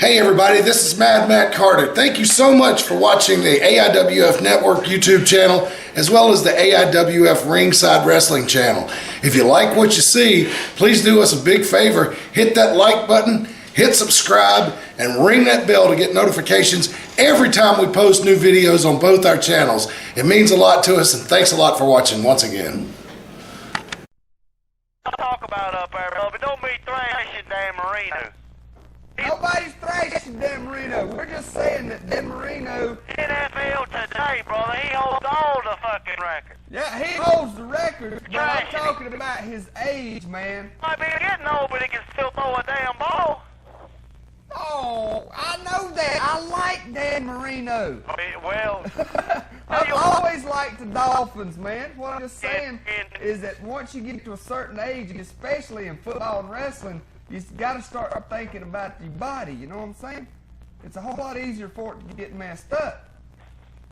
Hey everybody, this is Mad Matt Carter. Thank you so much for watching the AIWF Network YouTube channel as well as the AIWF Ringside Wrestling channel. If you like what you see, please do us a big favor. Hit that like button, hit subscribe, and ring that bell to get notifications every time we post new videos on both our channels. It means a lot to us, and thanks a lot for watching once again. Talk about up there, but don't be thrashing Dan Marino. Nobody's thrashing Dan Marino. We're just saying that Dan Marino... NFL Today, brother, he holds all the fucking records. Yeah, he holds the record, but I'm talking about his age, man. Might be getting old, but he can still throw a damn ball. Oh, I know that. I like Dan Marino. Well... I've always liked the Dolphins, man. What I'm just saying is that once you get to a certain age, especially in football and wrestling, you got to start thinking about your body, you know what I'm saying? It's a whole lot easier for it to get messed up.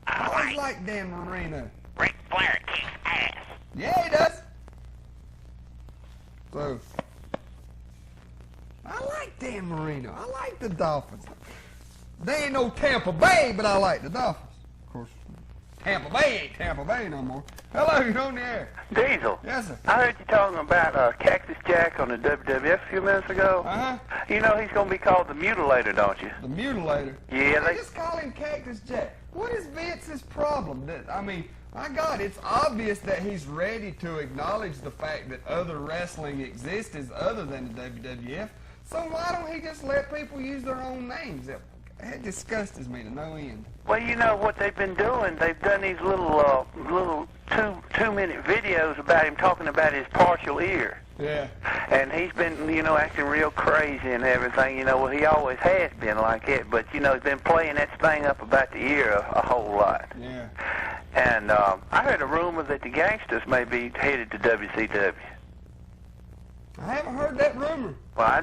I always like Dan Marino. Ric Flair kicks ass. Yeah, he does. So, I like Dan Marino. I like the Dolphins. They ain't no Tampa Bay, but I like the Dolphins. Of course, Tampa Bay ain't Tampa Bay no more. Hello, you're on the air. Diesel. Yes, sir. I heard you talking about Cactus Jack on the WWF a few minutes ago. Uh-huh. You know he's going to be called the Mutilator, don't you? The Mutilator? Yeah, They just call him Cactus Jack. What is Vince's problem? I mean, my God, it's obvious that he's ready to acknowledge the fact that other wrestling exists other than the WWF. So why don't he just let people use their own names? That disgusts me to no end. Well, you know what they've been doing? They've done these little two-minute videos about him talking about his partial ear. Yeah. And he's been, acting real crazy and everything. Well, he always has been like it, but, he's been playing that thing up about the ear a whole lot. Yeah. And I heard a rumor that the Gangsters may be headed to WCW. I haven't heard that rumor. Well,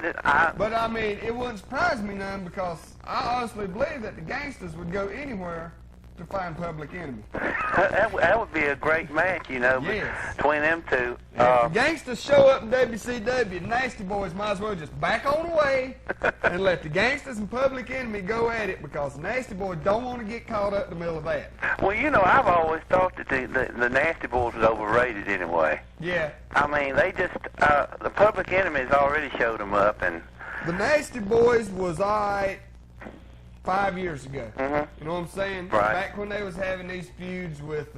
But, I mean, it wouldn't surprise me none because I honestly believe that the Gangsters would go anywhere to find Public Enemy. that would be a great match, Yes. between them two. If the Gangsters show up in WCW, the Nasty Boys might as well just back on away and let the Gangsters and Public Enemy go at it because the Nasty Boys don't want to get caught up in the middle of that. Well, I've always thought that the Nasty Boys was overrated anyway. Yeah. I mean, they just, the Public Enemy's already showed them up, and... The Nasty Boys was alright 5 years ago. Mm-hmm. You know what I'm saying? Right. Back when they was having these feuds with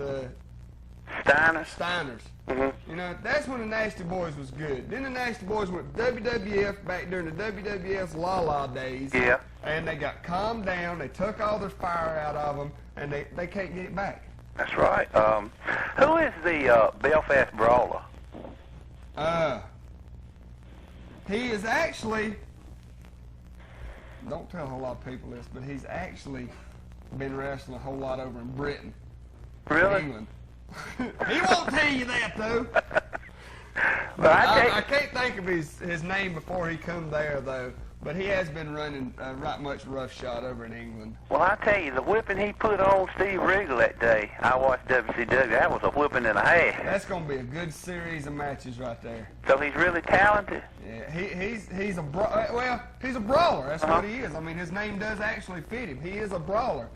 Steiners. Mm-hmm. That's when the Nasty Boys was good. Then the Nasty Boys went WWF back during the WWF's La-La days. Yeah. And they got calmed down. They took all their fire out of them, and they can't get it back. That's right. Who is the Belfast Brawler? He is actually... Don't tell a whole lot of people this, but he's actually been wrestling a whole lot over in Britain. Really? England. He won't tell you that, though. Well, I can't think of his name before he come there, though. But he has been running right much roughshod over in England. Well, I tell you, the whipping he put on Steve Regal that day, I watched WCW, that was a whipping and a half. That's going to be a good series of matches right there. So he's really talented? Yeah, he's a brawler. That's what he is. I mean, his name does actually fit him. He is a brawler.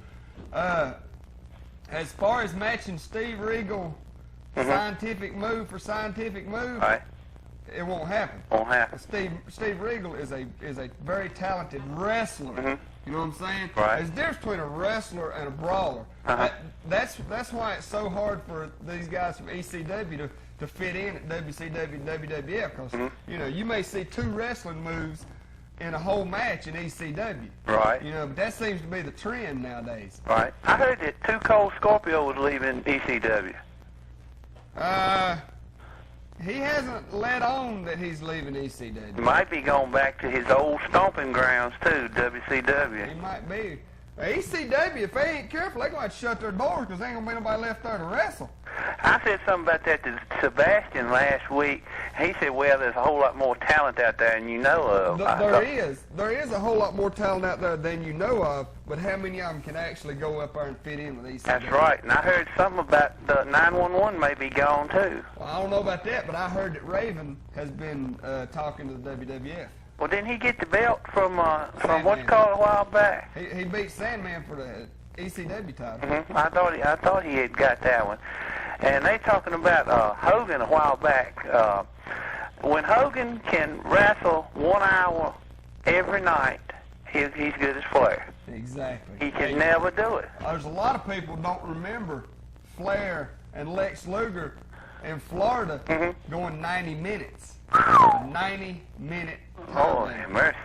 As far as matching Steve Regal scientific move for scientific move, Right. It won't happen. Won't happen. Steve Regal is a very talented wrestler. You know what I'm saying? Right. There's a difference between a wrestler and a brawler. That's why it's so hard for these guys from ECW to fit in at WCW and WWF because you may see two wrestling moves in a whole match in ECW. Right. But that seems to be the trend nowadays. Right. I heard that Too Cold Scorpio was leaving ECW. He hasn't let on that he's leaving ECW. He might be going back to his old stomping grounds, too, WCW. He might be. ECW, if they ain't careful, they're going to have to shut their doors because there ain't going to be nobody left there to wrestle. I said something about that to Sebastian last week. He said, well, there's a whole lot more talent out there than you know of. There is a whole lot more talent out there than you know of, but how many of them can actually go up there and fit in with ECW? That's right, and I heard something about the 911 may be gone, too. Well, I don't know about that, but I heard that Raven has been talking to the WWF. Well, didn't he get the belt from what's Sandman. called a while back? He beat Sandman for the ECW title. I thought he had got that one. And they talking about Hogan a while back. When Hogan can wrestle 1 hour every night, he's good as Flair. Exactly. He can never do it. There's a lot of people don't remember Flair and Lex Luger in Florida going 90 minutes. 90-minute Holy mercy.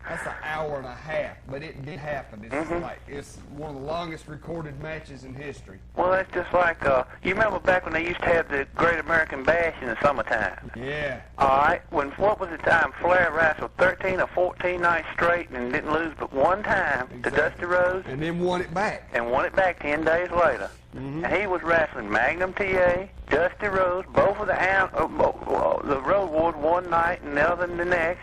That's an hour and a half, but it did happen. It's like it's one of the longest recorded matches in history. Well, that's just like, you remember back when they used to have the Great American Bash in the summertime? Yeah. All right. What was the time Flair wrestled 13 or 14 nights straight and didn't lose but one time to Dusty Rhodes? And then won it back. And won it back 10 days later. And he was wrestling Magnum TA, Dusty Rhodes, both of the Road Warriors one night and the other the next.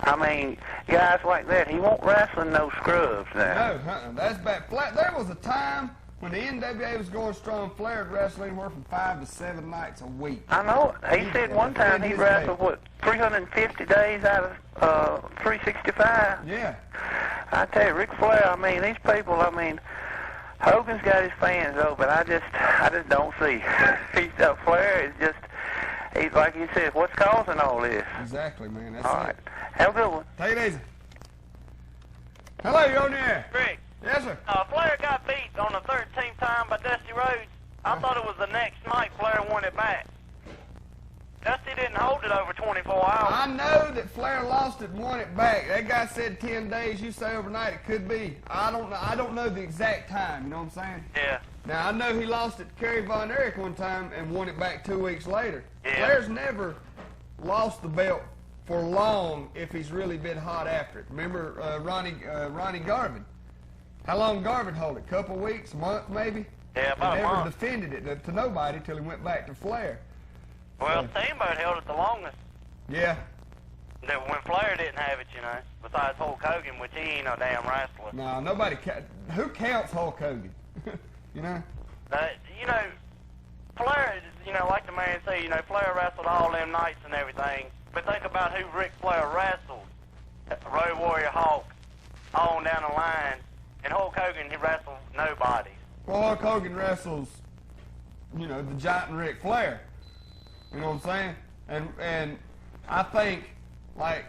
I mean, guys like that, he won't wrestling no scrubs now. No, that's bad. There was a time when the NWA was going strong. Flair would wrestle anywhere from 5 to 7 nights a week. I know it. He said one time he wrestled, 350 days out of 365. Yeah. I tell you, Ric Flair, I mean, these people, Hogan's got his fans though, but I just don't see. Flair is just, he's like you said, what's causing all this? Exactly, man. That's All right. Have a good one. Take it easy. Hello, you're on the air. Rick, Yes, sir. Flair got beat on the 13th time by Dusty Rhodes. I thought it was the next night Flair won it back. Dusty didn't hold it over 24 hours. I know that Flair lost it and won it back. That guy said 10 days. You say overnight. It could be. I don't know the exact time. You know what I'm saying? Yeah. Now, I know he lost it to Kerry Von Erich one time and won it back 2 weeks later. Yeah. Flair's never lost the belt for long if he's really been hot after it. Remember Ronnie Garvin? How long Garvin hold it? Couple weeks, a month maybe? Yeah, about he a never month. defended it to nobody till he went back to Flair. Well, Steamboat held it the longest. Yeah. When Flair didn't have it, besides Hulk Hogan, which he ain't no damn wrestler. No, nobody. Who counts Hulk Hogan? You know? Flair, like the man say, Flair wrestled all them nights and everything. But think about who Ric Flair wrestled. Road Warrior Hawk, on down the line. And Hulk Hogan, he wrestled nobody. Well, Hulk Hogan wrestles, the giant Ric Flair. You know what I'm saying? And I think, like,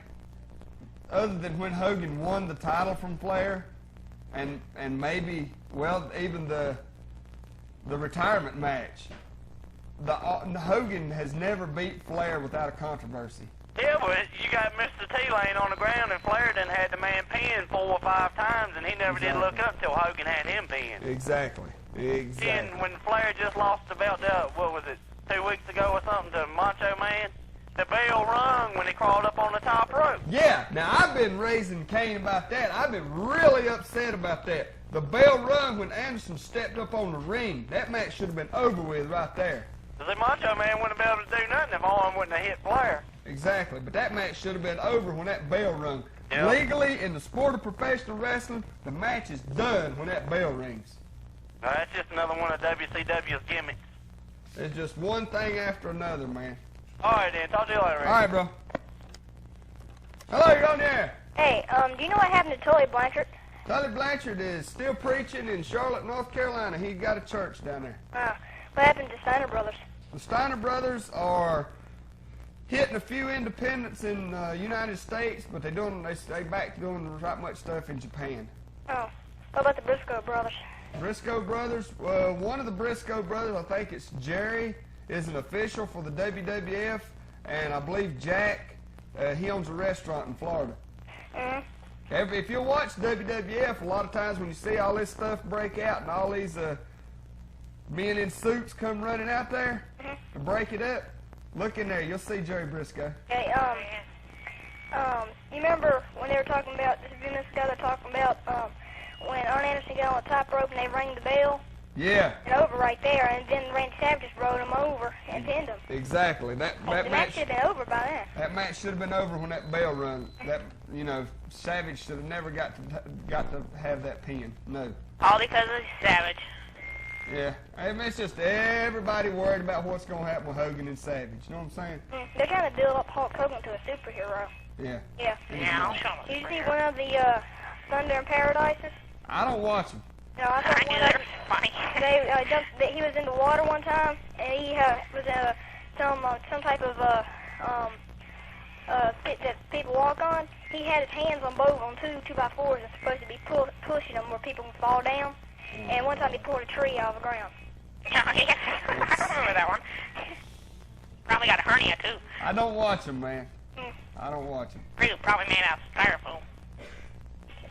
other than when Hogan won the title from Flair, and maybe, well, even the retirement match, Hogan has never beat Flair without a controversy. Yeah, but you got Mr. T laying on the ground, and Flair done had the man pinned 4 or 5 times, and he never did look up till Hogan had him pinned. Exactly. And when Flair just lost the belt, what was it, 2 weeks ago or something, to Macho Man, the bell rung when he crawled up on the top rope. Yeah, now I've been raising Cain about that. I've been really upset about that. The bell rung when Anderson stepped up on the ring. That match should have been over with right there. The Macho Man wouldn't have been able to do nothing if Arn wouldn't have hit Flair. Exactly, but that match should have been over when that bell rung. Yeah. Legally, in the sport of professional wrestling, the match is done when that bell rings. Now, that's just another one of WCW's gimmicks. It's just one thing after another, man. All right, then. Talk to you later, Rick. All right, bro. Hello, you're on the air. Hey, do you know what happened to Tully Blanchard? Tully Blanchard is still preaching in Charlotte, North Carolina. He got a church down there. What happened to Steiner Brothers? The Steiner brothers are hitting a few independents in the United States, but they back to doing right much stuff in Japan. Oh, what about the Briscoe Brothers? Briscoe brothers, one of the Briscoe brothers, I think it's Jerry, is an official for the WWF, and I believe Jack, he owns a restaurant in Florida. If you watch WWF, a lot of times when you see all this stuff break out and all these men in suits come running out there and break it up, look in there, you'll see Jerry Briscoe. Hey, you remember when they were talking about, this guy they're talking about, when Arn Anderson got on the top rope and they rang the bell? Yeah. And over right there, and then Randy Savage just rode him over and pinned him. Exactly. That The match match should have been over by then. That match should have been over when that bell rung. That Savage should have never got to have that pin. No. All because of Savage. Yeah. I mean, it's just everybody worried about what's going to happen with Hogan and Savage. You know what I'm saying? They're trying to build up Hulk Hogan to a superhero. Yeah. Yeah. Yeah, I'll show Did you him. see one of the Thunder in Paradises? I don't watch them. No, I I saw knew one they of were funny. he was in the water one time, and he was in some type of pit that people walk on. He had his hands on both on two by fours and supposed to be pushing them where people can fall down. And one time he pulled a tree out of the ground. Oh, yeah. I remember that one. Probably got a hernia, too. I don't watch them, man. I don't watch them. Probably made out of styrofoam.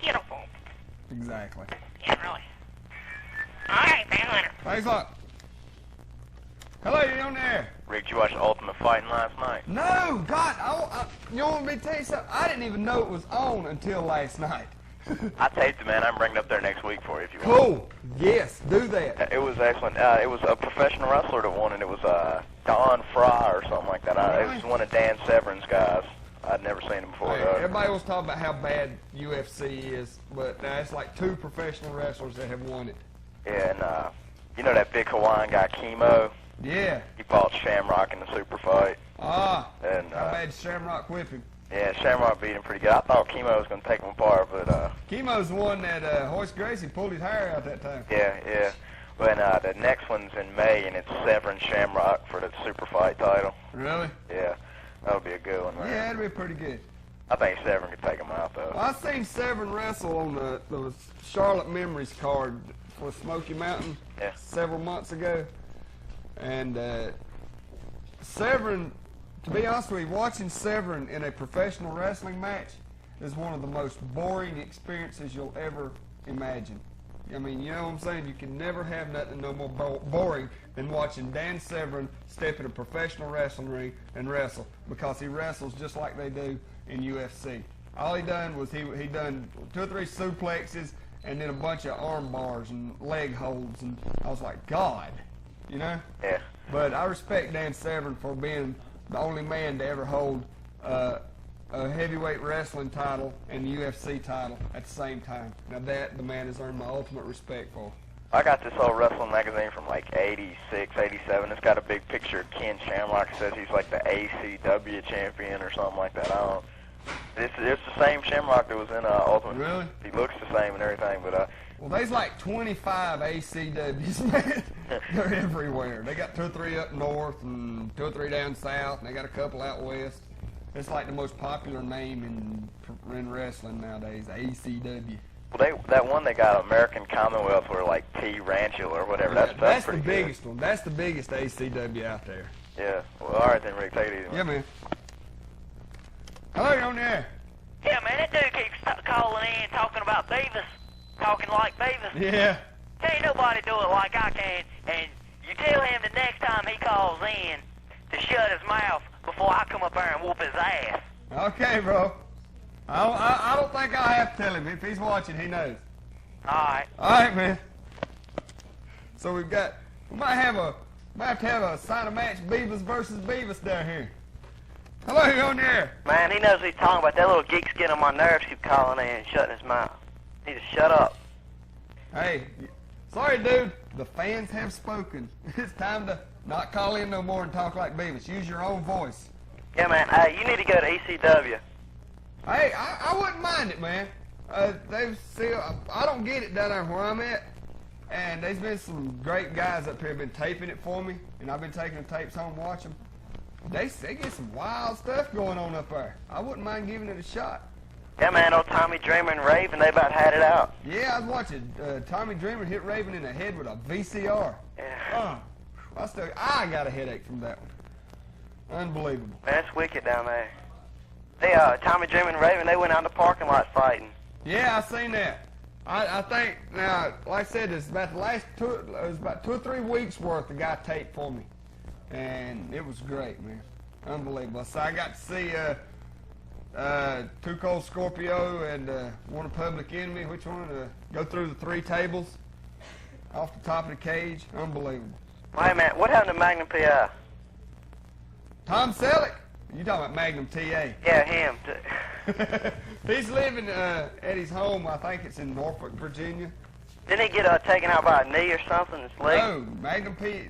Beautiful. Exactly. Yeah, really. All right, Van Leonard. Thanks a lot. Hello, you on there? Rick, did you watch Ultimate Fighting last night? No, God, you want me to tell you something? I didn't even know it was on until last night. I taped it, man. I'm bringing it up there next week for you if you want. Cool. Yes, do that. It was excellent. It was a professional wrestler that won, and it was Don Fry or something like that. It was one of Dan Severn's guys. I'd never seen him before. Hey, everybody was talking about how bad UFC is, but now it's like 2 professional wrestlers that have won it. Yeah, and you know that big Hawaiian guy, Chemo? Yeah. He fought Shamrock in the super fight. Ah. And How bad Shamrock whip him? yeah, Shamrock beat him pretty good. I thought Chemo was going to take him apart, but Chemo's the one that Hoist Gracie pulled his hair out that time. yeah. But the next one's in May, and it's Severn Shamrock for the super fight title. Really? Yeah, that'll be a good one, man. Yeah, that'd be pretty good. I think Severn could take him out, though. Well, I seen Severn wrestle on the Charlotte Memories card for Smoky Mountain several months ago. And Severn, to be honest with you, watching Severn in a professional wrestling match is one of the most boring experiences you'll ever imagine. I mean, you know what I'm saying? You can never have nothing no more boring than watching Dan Severn step in a professional wrestling ring and wrestle, because he wrestles just like they do in UFC. All he done was he done 2 or 3 suplexes and then a bunch of arm bars and leg holds, and I was like, God, you know? Yeah. But I respect Dan Severn for being the only man to ever hold a heavyweight wrestling title and the UFC title at the same time. Now that the man has earned my ultimate respect for. I got this old wrestling magazine from like 86, 87. It's got a big picture of Ken Shamrock. It says he's like the ACW champion or something like that. It's the same Shamrock that was in Ultimate. Really? He looks the same and everything, but Well, there's like 25 ACWs, man. They're everywhere. They got 2 or 3 up north and 2 or 3 down south, and they got a couple out west. It's like the most popular name in wrestling nowadays, ACW. well, that one they got American Commonwealth or like T Ranchula or whatever. That's the pretty biggest one. That's the biggest ACW out there. good. Yeah. Well, all right then, Rick. Take it easy. Yeah, man. Hello, you're on the air. Yeah, man, that dude keeps calling in talking about Beavis, talking like Beavis. Yeah. Ain't nobody do it like I can, and you tell him the next time he calls in to shut his mouth before I come up there and whoop his ass. Okay, bro. I don't think I'll have to tell him. If he's watching, he knows. All right. All right, man. So we might have to have a sign a match, Beavis versus Beavis down here. Hello, you on there? Man, he knows what he's talking about. That little geek's getting on my nerves, keep calling in and shutting his mouth. He just shut up. Hey, sorry, dude. The fans have spoken. It's time to not call in no more and talk like Beavis. Use your own voice. Yeah, man, you need to go to ECW. Hey, I wouldn't mind it, man. I don't get it down there where I'm at. And there's been some great guys up here been taping it for me, and I've been taking the tapes home and watching them. They get some wild stuff going on up there. I wouldn't mind giving it a shot. Yeah, man, old Tommy Dreamer and Raven, they about had it out. Yeah, I was watching Tommy Dreamer hit Raven in the head with a VCR. Yeah. I got a headache from that one. Unbelievable. Man, it's wicked down there. They, Tommy Dreamer and Raven, they went out in the parking lot fighting. Yeah, I seen that. I think, now, like I said, it's about it was about 2 or 3 weeks worth the guy taped for me. And it was great, man. Unbelievable. So I got to see Too Cold Scorpio and one of Public Enemy. Which one? Go through the 3 tables off the top of the cage. Unbelievable. Wait a minute, what happened to Magnum P.I.? Tom Selleck? You talking about Magnum T.A.? Yeah, him. He's living at his home. I think it's in Norfolk, Virginia. Didn't he get taken out by a knee or something? His leg? No, Magnum P.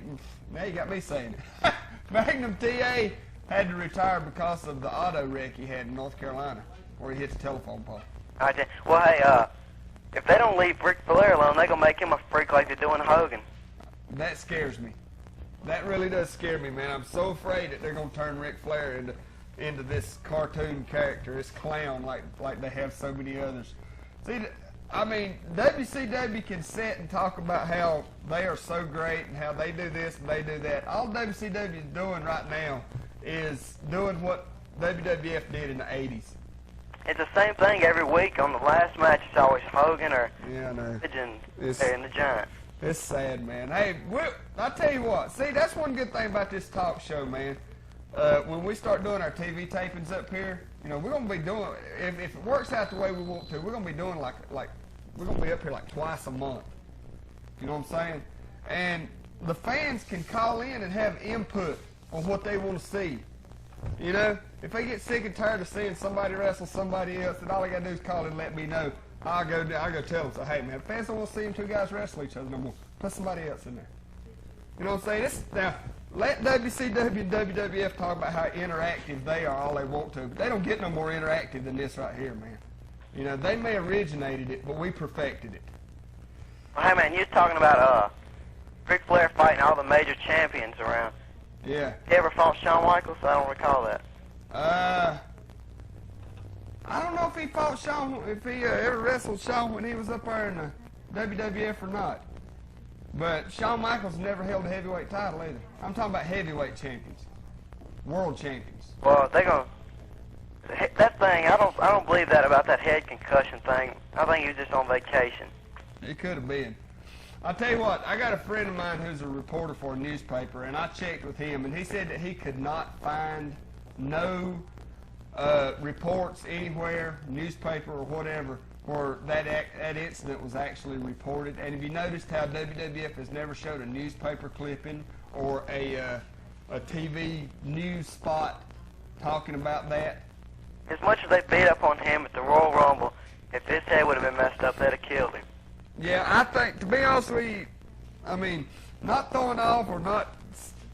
Now you got me saying it. Magnum T.A. had to retire because of the auto wreck he had in North Carolina, where he hit the telephone pole. Well, hey, if they don't leave Ric Flair alone, they're going to make him a freak like they're doing Hogan. That scares me. That really does scare me, man. I'm so afraid that they're going to turn Ric Flair into this cartoon character, this clown, like they have so many others. See, I mean, WCW can sit and talk about how they are so great and how they do this and they do that. All WCW is doing right now is doing what WWF did in the 80s. It's the same thing every week. On the last match, it's always Hogan or Yeah, I know. Legend It's- and the Giant. It's sad, man. Hey, I'll tell you what. See, that's one good thing about this talk show, man. When we start doing our TV tapings up here, you know, we're gonna be doing. If it works out the way we want to, we're gonna be doing like we're gonna be up here like twice a month. You know what I'm saying? And the fans can call in and have input on what they want to see. You know, if they get sick and tired of seeing somebody wrestle somebody else, then all they gotta do is call in and let me know. I'll go tell them, so, hey, man, fans don't want to see them two guys wrestle each other no more. Put somebody else in there. You know what I'm saying? Now, let WCW and WWF talk about how interactive they are all they want to, but they don't get no more interactive than this right here, man. You know, they may have originated it, but we perfected it. Well, hey, man, you was talking about Ric Flair fighting all the major champions around. Yeah. You ever fought Shawn Michaels? I don't recall that. I don't know if he fought Shawn, if he ever wrestled Shawn when he was up there in the WWF or not. But Shawn Michaels never held a heavyweight title either. I'm talking about heavyweight champions, world champions. Well, they gonna that thing. I don't believe that about that head concussion thing. I think he was just on vacation. It could have been. I'll tell you what, I got a friend of mine who's a reporter for a newspaper, and I checked with him, and he said that he could not find no reports anywhere, newspaper or whatever, where that incident was actually reported. And have you noticed how WWF has never showed a newspaper clipping or a TV news spot talking about that? As much as they beat up on him at the Royal Rumble, if his head would have been messed up, they'd have killed him. Yeah, I think, to be honest with you, I mean, not throwing off or not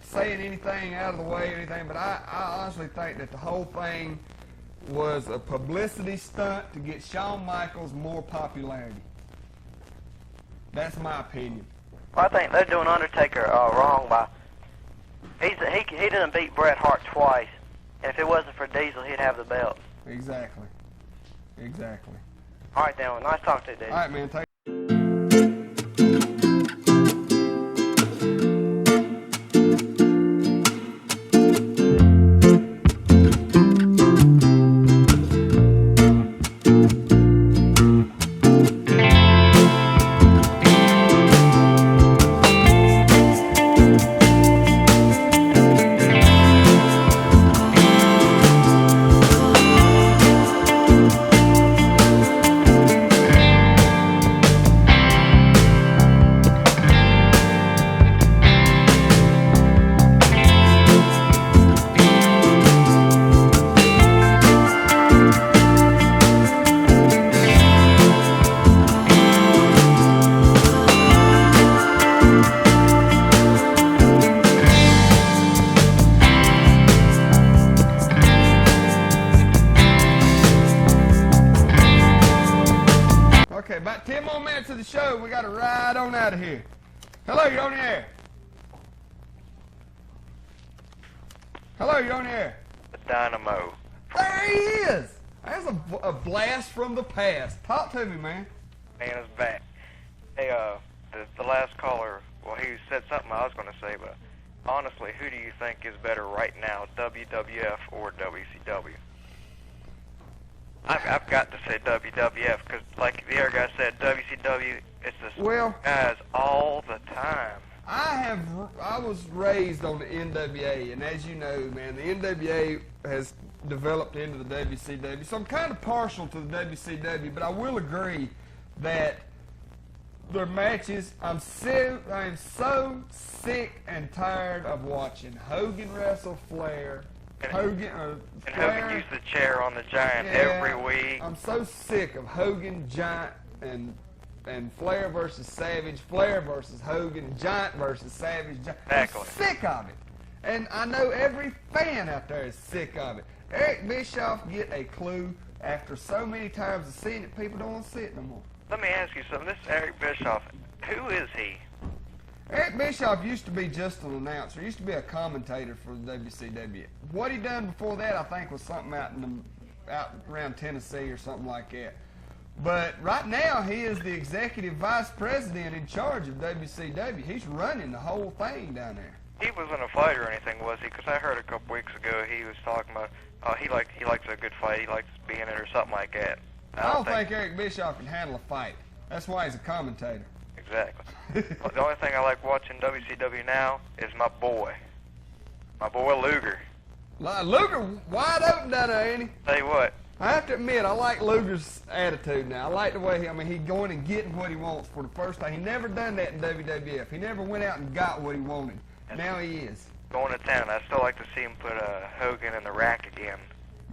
saying anything out of the way or anything, but I honestly think that the whole thing was a publicity stunt to get Shawn Michaels more popularity. That's my opinion. Well, I think they're doing Undertaker wrong by he didn't beat Bret Hart twice, and if it wasn't for Diesel, he'd have the belt. Exactly. Exactly. All right, then. Well, nice talking to you, dude. All right, man. Okay, about 10 more minutes of the show. We got to ride on out of here. Hello, you're on the air. Hello, you're on the air. The Dynamo. There he is. That's a blast from the past. Talk to me, man. Man is back. Hey, the last caller, well, he said something I was going to say, but honestly, who do you think is better right now, WWF or WCW? I've got to say WWF because, like the other guy said, WCW, it's the Well, guys all the time. I was raised on the NWA, and as you know, man, the NWA has developed into the WCW. So I'm kind of partial to the WCW, but I will agree that their matches, I am so sick and tired of watching Hogan wrestle Flair. Hogan used the chair on the Giant every week. I'm so sick of Hogan, Giant, and Flair versus Savage, Flair versus Hogan, Giant versus Savage. Exactly. I'm sick of it. And I know every fan out there is sick of it. Eric Bischoff get a clue after so many times of seeing it, people don't want to see it no more. Let me ask you something. This Eric Bischoff, who is he? Eric Bischoff used to be just an announcer. He used to be a commentator for the WCW. What he done before that, I think, was something out around Tennessee or something like that. But right now, he is the executive vice president in charge of WCW. He's running the whole thing down there. He wasn't a fighter or anything, was he? Because I heard a couple weeks ago he was talking about he likes a good fight. He likes being in it or something like that. I don't think Eric Bischoff can handle a fight. That's why he's a commentator. Exactly. The only thing I like watching WCW now is my boy Luger. Luger wide open down there, ain't he? Tell you what. I have to admit, I like Luger's attitude now. I like the way he going and getting what he wants for the first time. He never done that in WWF. He never went out and got what he wanted. Now he is. Going to town. I still like to see him put Hogan in the rack again.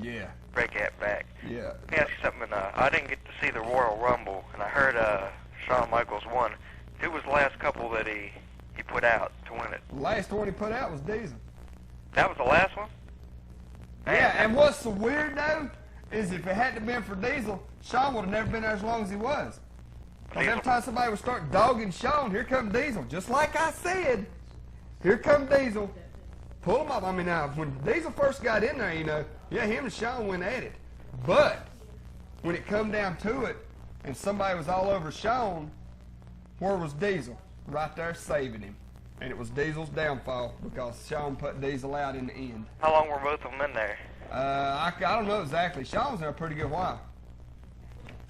Yeah. Break that back. Yeah. Let me ask you something. I didn't get to see the Royal Rumble, and I heard Shawn Michaels won. Who was the last couple that he put out to win it? The last one he put out was Diesel. That was the last one? Man, Yeah, and what's so weird, though, is if it hadn't been for Diesel, Shawn would have never been there as long as he was. Because every time somebody would start dogging Shawn, here come Diesel. Just like I said, here come Diesel. Pull him up. I mean, now, when Diesel first got in there, yeah, him and Shawn went at it. But when it come down to it, and somebody was all over Shawn, where was Diesel? Right there saving him. And it was Diesel's downfall because Shawn put Diesel out in the end. how long were both of them in there? I don't know exactly. Shawn was there a pretty good while.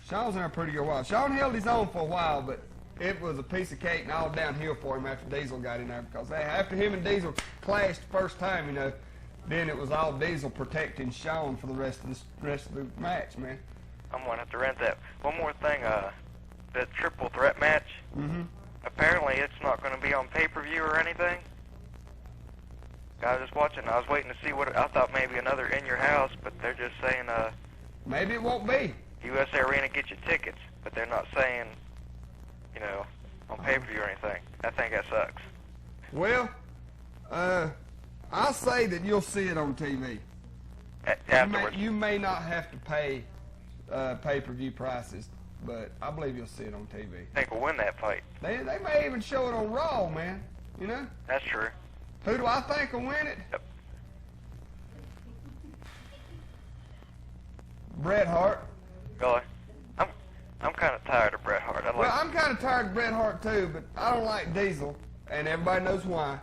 Shawn held his own for a while, but it was a piece of cake and all downhill for him after Diesel got in there because after him and Diesel clashed the first time, then it was all Diesel protecting Shawn for the rest of the match, man. I'm going to have to rent that. One more thing, the triple threat match, apparently it's not going to be on pay-per-view or anything. I was just watching. I was waiting to see what I thought maybe another In Your House, but they're just saying Maybe it won't be. USA Arena, get your tickets, but they're not saying, on pay-per-view or anything. I think that sucks. Well, I say that you'll see it on TV. Afterwards. You may not have to pay pay-per-view prices, but I believe you'll see it on TV. I think we'll win that fight. They may even show it on Raw, man. That's true. Who do I think will win it? Yep. Bret Hart. Really? I'm kind of tired of Bret Hart. Well, I'm kind of tired of Bret Hart too, but I don't like Diesel, and everybody knows why.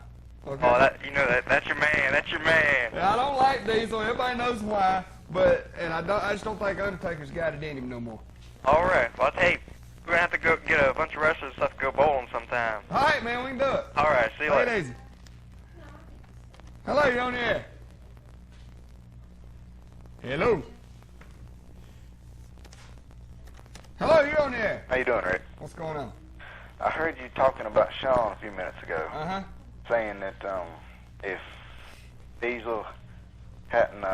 Okay? Oh, that's your man. That's your man. I don't like Diesel. Everybody knows why, I just don't think Undertaker's got it in him no more. All right. Well, hey, we're gonna have to go get a bunch of wrestlers and stuff to go bowling sometime. All right, man, we can do it. All right. See you later. Take it easy. Hello, you're on the air. Hello. Hello, you're on the air. How you doing, Rick? What's going on? I heard you talking about Shawn a few minutes ago, Uh-huh. saying that if Diesel hadn't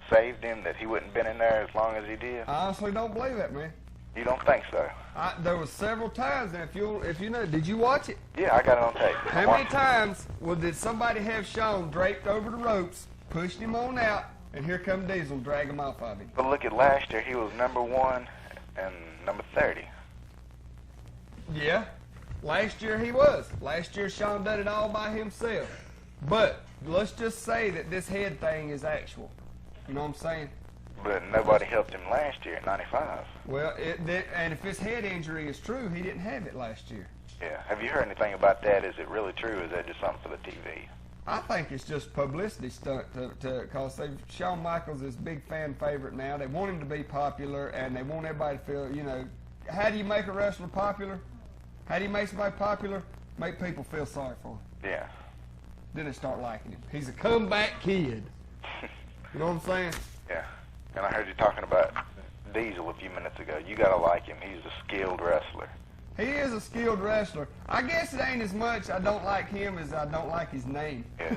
saved him, that he wouldn't been in there as long as he did. I honestly don't believe that, man. You don't think so? There was several times, and if you know, did you watch it? Yeah, I got it on tape. How many times did somebody have Shawn draped over the ropes, pushed him on out, and here come Diesel and drag him off of him? But look at last year, he was number 1 and number 30. Yeah, last year he was. Last year Shawn done it all by himself. But let's just say that this head thing is actual. You know what I'm saying? But nobody helped him last year at 95. Well, and if his head injury is true, he didn't have it last year. Yeah. Have you heard anything about that? Is it really true, or is that just something for the TV? I think it's just publicity stunt because Shawn Michaels is a big fan favorite now. They want him to be popular, and they want everybody to feel, how do you make a wrestler popular? How do you make somebody popular? Make people feel sorry for him. Yeah. Then they start liking him. He's a comeback kid. You know what I'm saying? Yeah. And I heard you talking about Diesel a few minutes ago. You gotta like him. He's a skilled wrestler. He is a skilled wrestler. I guess it ain't as much I don't like him as I don't like his name. Yeah.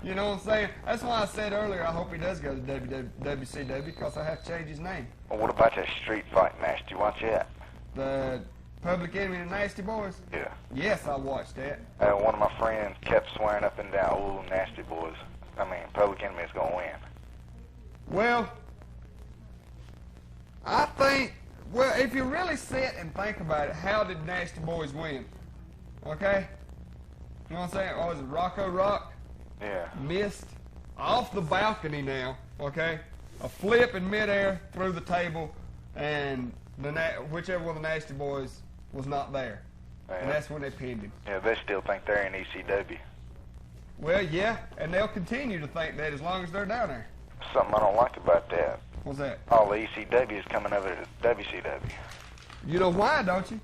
You know what I'm saying? That's why I said earlier I hope he does go to WCW because I have to change his name. Well, what about that street fight match? Did you watch that? The Public Enemy and the Nasty Boys? Yeah. Yes, I watched that. One of my friends kept swearing up and down, "Ooh, Nasty Boys." I mean, Public Enemy is gonna win. Well, I think, well, if you really sit and think about it, how did Nasty Boys win? Okay? You know what I'm saying? Oh, was it Rocco Rock? Yeah. Missed off the balcony now, okay? A flip in midair through the table, and whichever one of the Nasty Boys was not there. And that's when they pinned him. Yeah, they still think they're in ECW. Well, yeah, and they'll continue to think that as long as they're down there. Something I don't like about that. What's that? All the ECW is coming over to WCW. You know why, don't you?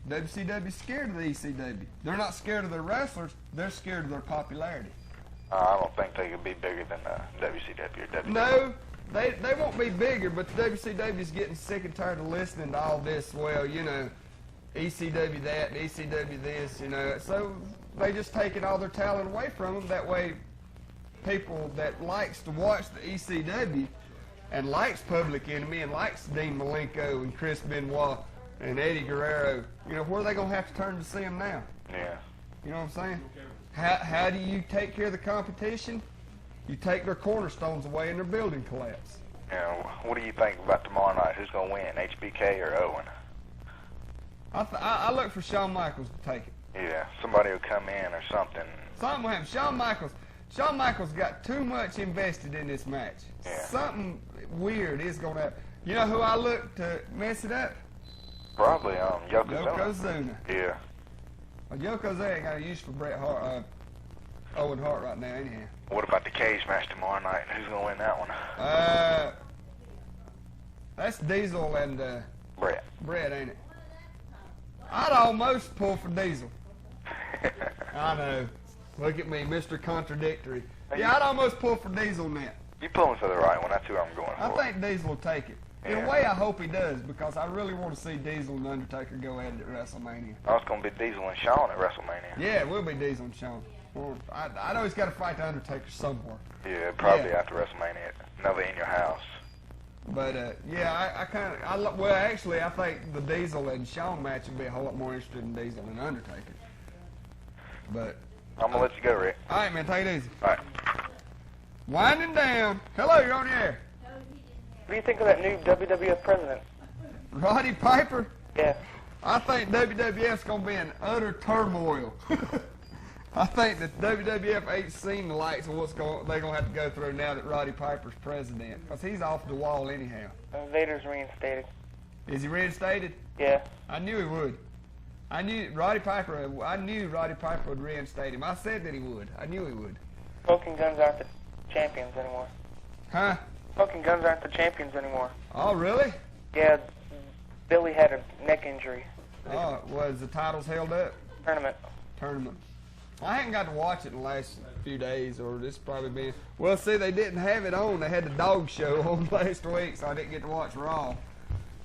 WCW's scared of the ECW. They're not scared of their wrestlers, they're scared of their popularity. I don't think they could be bigger than WCW or WWE. No, they won't be bigger, but the WCW's getting sick and tired of listening to all this, well, you know, ECW that, ECW this, you know. So they just taking all their talent away from them. That way people that likes to watch the ECW and likes Public Enemy and likes Dean Malenko and Chris Benoit and Eddie Guerrero, you know, where are they going to have to turn to see them now? Yeah. You know what I'm saying? How do you take care of the competition? You take their cornerstones away and their building collapse. Yeah. What do you think about tomorrow night? Who's going to win, HBK or Owen? I look for Shawn Michaels to take it. Yeah, somebody will come in or something. Something will happen. Shawn Michaels got too much invested in this match. Yeah. Something weird is going to happen. You know who I look to mess it up? Probably Yokozuna. Yokozuna. Yeah. Well, Yokozuna ain't got a use for Owen Hart right now, anyhow. What about the cage match tomorrow night? Who's going to win that one? That's Diesel and Brett, ain't it? I'd almost pull for Diesel. I know. Look at me, Mr. Contradictory. Yeah, I'd almost pull for Diesel net. You pulling for the right one. That's who I'm going I for. think Diesel will take it. In a way, I hope he does, because I really want to see Diesel and Undertaker go at it at WrestleMania. Oh, it's going to be Diesel and Shawn at WrestleMania. Yeah, it will be Diesel and Shawn. Well, I know he's got to fight the Undertaker somewhere. Yeah, probably after WrestleMania. Another In Your House. But, yeah, well, actually, I think the Diesel and Shawn match would be a whole lot more interesting than Diesel and Undertaker. But I'm going to let you go, Rick. all right, man, take it easy. All right. Winding down. Hello, you're on the air. What do you think of that new WWF president? Roddy Piper? Yeah. I think WWF's going to be in utter turmoil. I think that WWF ain't seen the likes of they're going to have to go through now that Roddy Piper's president. Because he's off the wall anyhow. Vader's reinstated. Is he reinstated? Yeah. I knew he would. I knew Roddy Piper would reinstate him. I said that he would. I knew he would. Smoking Guns aren't the champions anymore. Huh? Smoking Guns aren't the champions anymore. Oh, really? Yeah, Billy had a neck injury. Oh, was the titles held up? Tournament. I hadn't got to watch it in the last few days, or this probably been. Well, see, they didn't have it on. They had the dog show on last week, so I didn't get to watch Raw.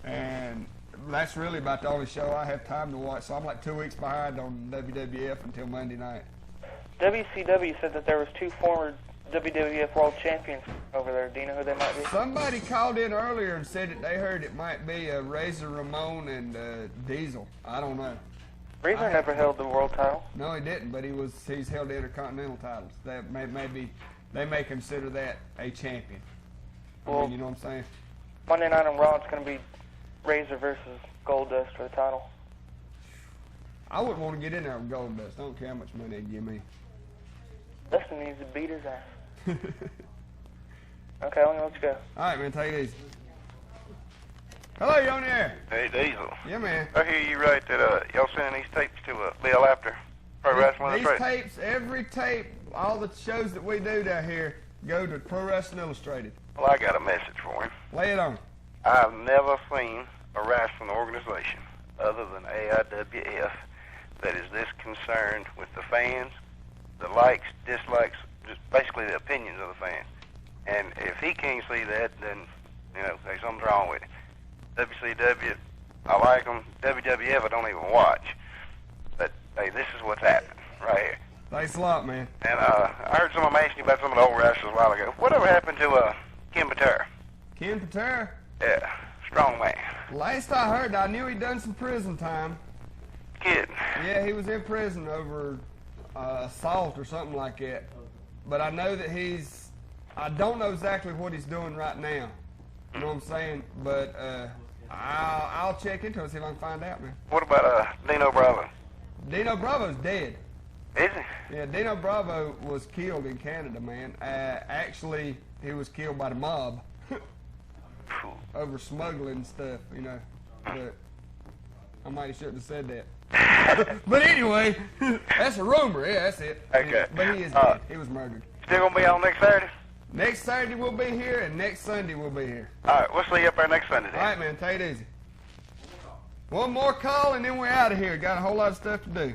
And that's really about the only show I have time to watch. So I'm like 2 weeks behind on WWF until Monday night. WCW said that there was 2 former WWF World Champions over there. Do you know who they might be? Somebody called in earlier and said that they heard it might be Razor Ramon and Diesel. I don't know. Razor never held the world title. No, he didn't, but he's held the Intercontinental titles. They may consider that a champion. Well, you know what I'm saying? Monday night on Raw, it's going to be Razor versus Goldust for the title. I wouldn't want to get in there with Goldust. I don't care how much money they give me. Dustin needs to beat his ass. Okay, I'm going to let you go. All right, man, take it easy. Hello, you on the air? Hey, Diesel. Yeah, man. I hear you right that y'all sending these tapes to Bill after Pro Wrestling These Illustrated. tapes, every tape, all the shows that we do down here go to Pro Wrestling Illustrated. Well, I got a message for him. Lay it on. I've never seen a wrestling organization other than AIWF that is this concerned with the fans, the likes, dislikes, just basically the opinions of the fans. And if he can't see that, then, you know, there's something wrong with it. WCW, I like them. WWF, I don't even watch. But, hey, this is what's happening right here. Thanks a lot, man. And I heard someone asking you about some of the old wrestlers a while ago. Whatever happened to Ken Patera? Ken Patera? Yeah, strong man. Last I heard, I knew he'd done some prison time. kidding. Yeah, he was in prison over assault or something like that. But I know that I don't know exactly what he's doing right now. You know what I'm saying? But I'll check into it, see if I can find out, man. What about Dino Bravo? Dino Bravo's dead. Is he? Yeah, Dino Bravo was killed in Canada, man. Actually, he was killed by the mob over smuggling stuff, you know. But I might have shouldn't have said that. But anyway, that's a rumor. Yeah, that's it. Okay. But he is dead. He was murdered. Still gonna be on next Saturday? Next Saturday we'll be here, and next Sunday we'll be here. All right, we'll see you up there next Sunday then. All right, man. Take it easy. One more call, and then we're out of here. Got a whole lot of stuff to do.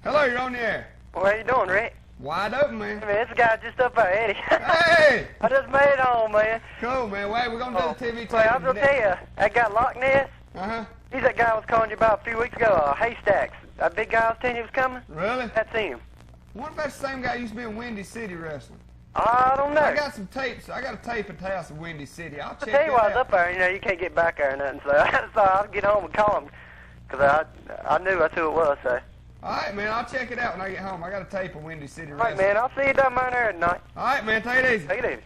Hello, you're on the air. Well, how you doing, Rick? Wide open, man. Man, this guy just up there, Eddie. Hey! I just made it home, man. Cool, man. Wait, we're going to do the TV Well, I'm going to tell you, that guy Loch Ness, Uh-huh. he's that guy I was calling you about a few weeks ago, Haystacks. That big guy I was telling you was coming? Really? That's him. What if that's the same guy who used to be in Windy City wrestling? I don't know. I got some tapes. I got a tape at the house in Windy City. I'll check I tell you that why I was out. up there, you know, you can't get back there or nothing, so I'll get home and call him, because I knew that's who it was, so. All right, man. I'll check it out when I get home. I got a tape of Windy City All right, wrestling. man, I'll see you down there tonight. All right, man. Take it easy. Take it easy.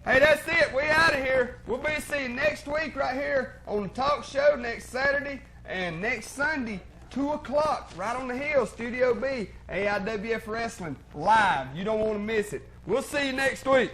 Hey, that's it. We out of here. We'll be seeing you next week right here on the talk show next Saturday and next Sunday, 2 o'clock, right on the hill, Studio B, AIWF Wrestling, live. You don't want to miss it. We'll see you next week.